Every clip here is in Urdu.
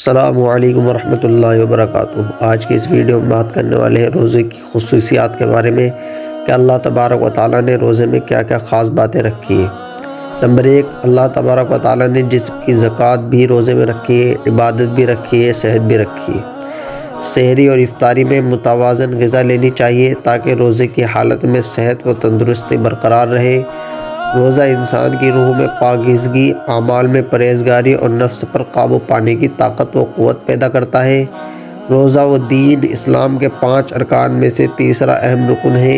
السلام علیکم ورحمۃ اللہ وبرکاتہ۔ آج کی اس ویڈیو میں بات کرنے والے ہیں روزے کی خصوصیات کے بارے میں کہ اللہ تبارک و تعالیٰ نے روزے میں کیا کیا خاص باتیں رکھی ہیں۔ نمبر 1، اللہ تبارک و تعالیٰ نے جسم کی زکوٰۃ بھی روزے میں رکھی ہے، عبادت بھی رکھی ہے، صحت بھی رکھی ہے۔ سحری اور افطاری میں متوازن غذا لینی چاہیے تاکہ روزے کی حالت میں صحت و تندرستی برقرار رہے۔ روزہ انسان کی روح میں پاکیزگی، اعمال میں پرہیزگاری اور نفس پر قابو پانے کی طاقت و قوت پیدا کرتا ہے۔ روزہ و دین اسلام کے 5 ارکان میں سے تیسرا اہم رکن ہے۔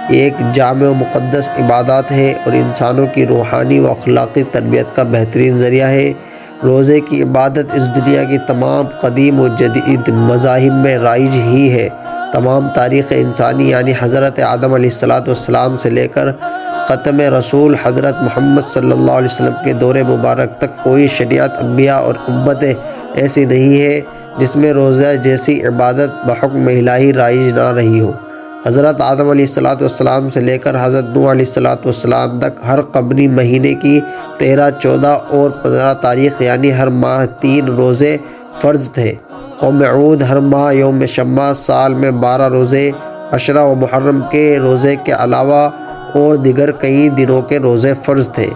یہ ایک جامع و مقدس عبادات ہے اور انسانوں کی روحانی و اخلاقی تربیت کا بہترین ذریعہ ہے۔ روزے کی عبادت اس دنیا کی تمام قدیم و جدید مذاہب میں رائج ہی ہے۔ تمام تاریخ انسانی یعنی حضرت آدم علیہ السلام سے لے کر ختم رسول حضرت محمد صلی اللہ علیہ وسلم کے دور مبارک تک کوئی شریعت، انبیاء اور امتیں ایسی نہیں ہے جس میں روزہ جیسی عبادت بحکم الہی رائج نہ رہی ہو۔ حضرت آدم علیہ السلام سے لے کر حضرت نوح علیہ السلام تک ہر قمری مہینے کی 13، 14 اور 15 تاریخ یعنی ہر ماہ 3 روزے فرض تھے۔ قوم عود ہر ماہ یوم شمع، سال میں 12 روزے، عشرہ و محرم کے روزے کے علاوہ اور دیگر کئی دنوں کے روزے فرض تھے۔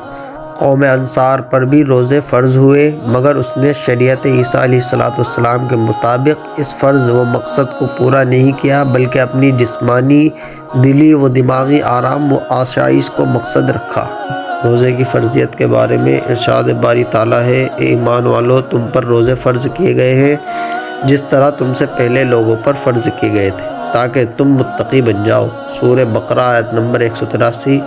قوم انصار پر بھی روزے فرض ہوئے مگر اس نے شریعت عیسیٰ علیہ السلام کے مطابق اس فرض و مقصد کو پورا نہیں کیا بلکہ اپنی جسمانی، دلی و دماغی آرام و آسائش کو مقصد رکھا۔ روزے کی فرضیت کے بارے میں ارشاد باری تعالیٰ ہے، اے ایمان والو، تم پر روزے فرض کیے گئے ہیں جس طرح تم سے پہلے لوگوں پر فرض کیے گئے تھے تاکہ تم متقی بن جاؤ۔ سورہ بقرہ آیت نمبر 183۔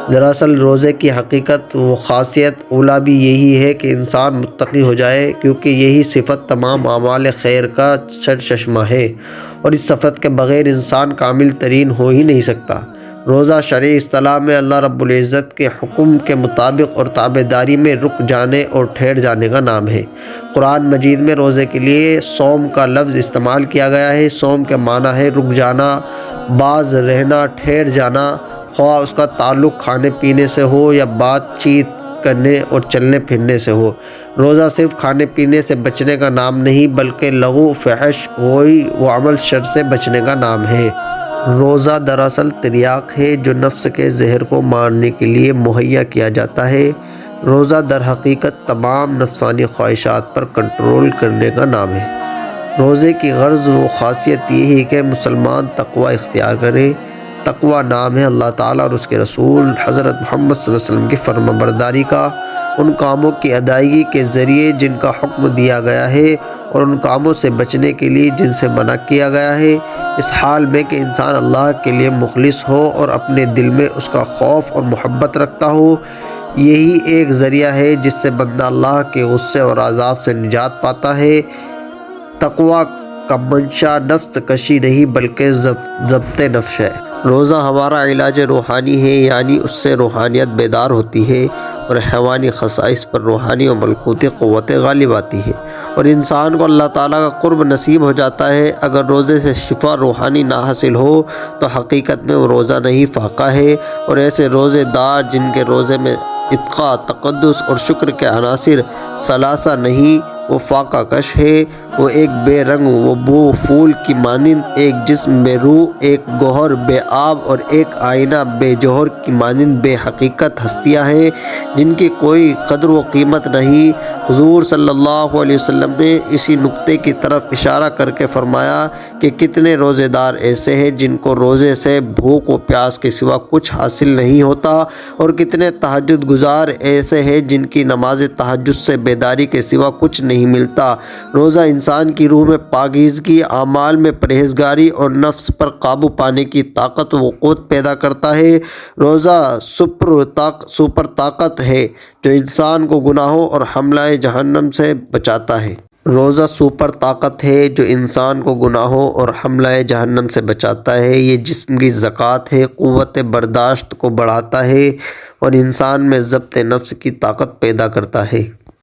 دراصل روزے کی حقیقت و خاصیت اولا بھی یہی ہے کہ انسان متقی ہو جائے، کیونکہ یہی صفت تمام اعمال خیر کا سرچشمہ ہے اور اس صفت کے بغیر انسان کامل ترین ہو ہی نہیں سکتا۔ روزہ شرعی اصطلاح میں اللہ رب العزت کے حکم کے مطابق اور تابعداری میں رک جانے اور ٹھہر جانے کا نام ہے۔ قرآن مجید میں روزے کے لیے صوم کا لفظ استعمال کیا گیا ہے۔ صوم کے معنی ہے رک جانا، باز رہنا، ٹھہر جانا، خواہ اس کا تعلق کھانے پینے سے ہو یا بات چیت کرنے اور چلنے پھرنے سے ہو۔ روزہ صرف کھانے پینے سے بچنے کا نام نہیں بلکہ لغو، فحش، غوی و عمل شر سے بچنے کا نام ہے۔ روزہ دراصل تریاق ہے جو نفس کے زہر کو مارنے کے لیے مہیا کیا جاتا ہے۔ روزہ در حقیقت تمام نفسانی خواہشات پر کنٹرول کرنے کا نام ہے۔ روزے کی غرض و خاصیت یہ ہے کہ مسلمان تقوی اختیار کرے۔ تقوی نام ہے اللہ تعالیٰ اور اس کے رسول حضرت محمد صلی اللہ علیہ وسلم کی فرما برداری کا، ان کاموں کی ادائیگی کے ذریعے جن کا حکم دیا گیا ہے اور ان کاموں سے بچنے کے لیے جن سے منع کیا گیا ہے، اس حال میں کہ انسان اللہ کے لیے مخلص ہو اور اپنے دل میں اس کا خوف اور محبت رکھتا ہو۔ یہی ایک ذریعہ ہے جس سے بندہ اللہ کے غصے اور عذاب سے نجات پاتا ہے۔ تقوی کا منشا نفس کشی نہیں بلکہ ضبط نفس ہے۔ روزہ ہمارا علاج روحانی ہے، یعنی اس سے روحانیت بیدار ہوتی ہے اور حیوانی خصائص پر روحانی و ملکوتی قوت غالب آتی ہے اور انسان کو اللہ تعالیٰ کا قرب نصیب ہو جاتا ہے۔ اگر روزے سے شفا روحانی نہ حاصل ہو تو حقیقت میں وہ روزہ نہیں، فاقہ ہے، اور ایسے روزے دار جن کے روزے میں اتقاء، تقدس اور شکر کے عناصر ثلاثہ نہیں، وہ فاقہ کش ہے۔ وہ ایک بے رنگ و بو پھول کی مانند، ایک جسم بے روح، ایک گوہر بے آب اور ایک آئینہ بے جوہر کی مانند بے حقیقت ہستیاں ہیں جن کی کوئی قدر و قیمت نہیں۔ حضور صلی اللہ علیہ وسلم نے اسی نقطے کی طرف اشارہ کر کے فرمایا کہ کتنے روزے دار ایسے ہیں جن کو روزے سے بھوک و پیاس کے سوا کچھ حاصل نہیں ہوتا، اور کتنے تہجد گزار ایسے ہیں جن کی نماز تہجد سے بیداری کے سوا کچھ نہیں ملتا۔ روزہ انسان کی روح میں پاکیزگی، اعمال میں پرہیزگاری اور نفس پر قابو پانے کی طاقت و قوت پیدا کرتا ہے۔ روزہ سپر طاقت ہے جو انسان کو گناہوں اور حملہ جہنم سے بچاتا ہے۔ روزہ سپر طاقت ہے جو انسان کو گناہوں اور حملہ جہنم سے بچاتا ہے۔ یہ جسم کی زکوٰۃ ہے، قوت برداشت کو بڑھاتا ہے اور انسان میں ضبط نفس کی طاقت پیدا کرتا ہے۔